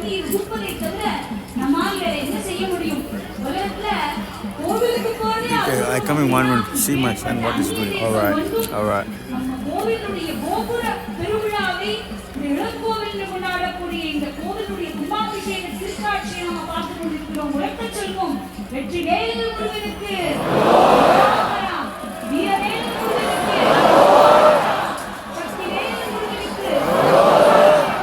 திருநீர் ஊற்பதை தவிர நம்மால் வேற என்ன செய்ய முடியும்? உலகத்துல கோவிலுக்கு போறதே I come in 1 minute to see my son what he's doing. All right. நம்ம கோவிலுடைய கோபுர பெருவிழாவை இளங்கோவில் கொண்டாடக்கூடிய இந்த கோவிலுடைய கும்பாபிஷேக திருக்காட்சியை நம்ம பார்த்து கொண்டிருக்கிறோம். உலக செல்வம் வெற்றி வேலு முருகனுக்கு வீரவேலு முருகனுக்கு சக்தி வேலு முருகனுக்கு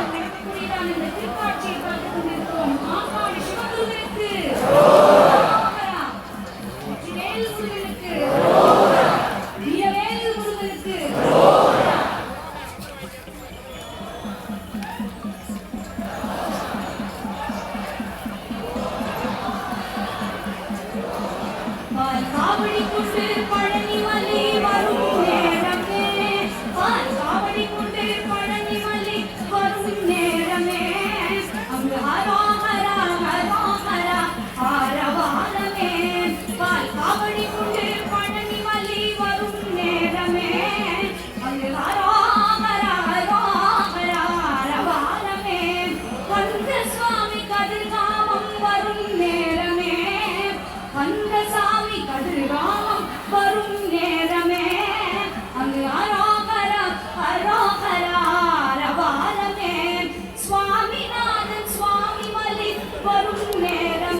நடக்கக்கூடியதான இந்த திருக்காட்சியை பார்த்து கொண்டிருக்கிறோம். ஆகாடி சிவமுருகனுக்கு வெற்றி வேலு முருகனுக்கு வீரவேலு முருகனுக்கு காவடி கொண்டு பழனி மலை வரும் நேரமே காவடி கொண்டு பழனி மலை வரும் நேரமே அங்கு ஹரோஹரா ஹரோஹரா ஆரவாரமே காவடி கொண்டு பழனி மலை வரும் நேரமே அங்கு ஹரோஹரா ஹரோஹரா ஆரவாரமே கந்த